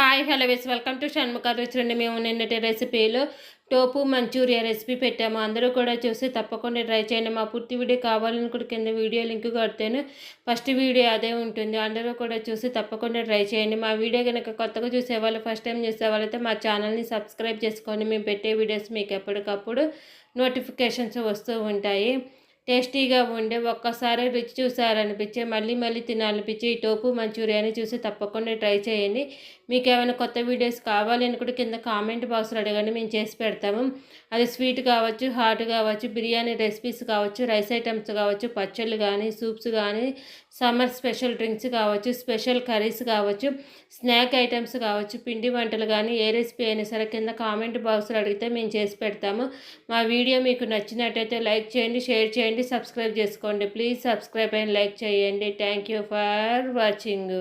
Hi hello welcome to Shanmukha రుచులండి. మేము నిన్నటి రెసిపీలో టోపు మంచూరియా రెసిపీ పెట్టాము. అందరూ కూడా చూసి తప్పకుండా ట్రై చేయండి. మా పూర్తి వీడియో కావాలనుకుంటే కింద వీడియో లింక్ కొడితేనే ఫస్ట్ వీడియో అదే ఉంటుంది. అందరూ కూడా చూసి తప్పకుండా ట్రై చేయండి. మా వీడియో కనుక కొత్తగా చూసేవాళ్ళు, ఫస్ట్ టైం చూసేవాళ్ళైతే మా ఛానల్ని సబ్స్క్రైబ్ చేసుకోండి. మేము పెట్టే వీడియోస్ మీకు ఎప్పటికప్పుడు నోటిఫికేషన్స్ వస్తూ ఉంటాయి. టేస్టీగా ఉండే ఒక్కసారి రుచి చూసారనిపించే మళ్ళీ మళ్ళీ తినాలనిపించే ఈ టోపు మంచూరియాని చూసి తప్పకుండా ట్రై చేయండి. మీకు ఏమైనా కొత్త వీడియోస్ కావాలి అని కూడా కింద కామెంట్ బాక్స్లో అడగండి, మేము చేసి పెడతాము. అది స్వీట్ కావచ్చు, హాట్ కావచ్చు, బిర్యానీ రెసిపీస్ కావచ్చు, రైస్ ఐటమ్స్ కావచ్చు, పచ్చళ్ళు కానీ, సూప్స్ కానీ, సమ్మర్ స్పెషల్ డ్రింక్స్ కావచ్చు, స్పెషల్ కర్రీస్ కావచ్చు, స్నాక్ ఐటమ్స్ కావచ్చు, పిండి వంటలు కానీ ఏ రెసిపీ అయినా సరే కింద కామెంట్ బాక్స్లో అడిగితే మేము చేసి పెడతాము. మా వీడియో మీకు నచ్చినట్టయితే లైక్ చేయండి, షేర్ చేయండి, సబ్స్క్రైబ్ చేసుకోండి. ప్లీజ్ సబ్స్క్రైబ్ అండ్ లైక్ చేయండి. Thank you for watching.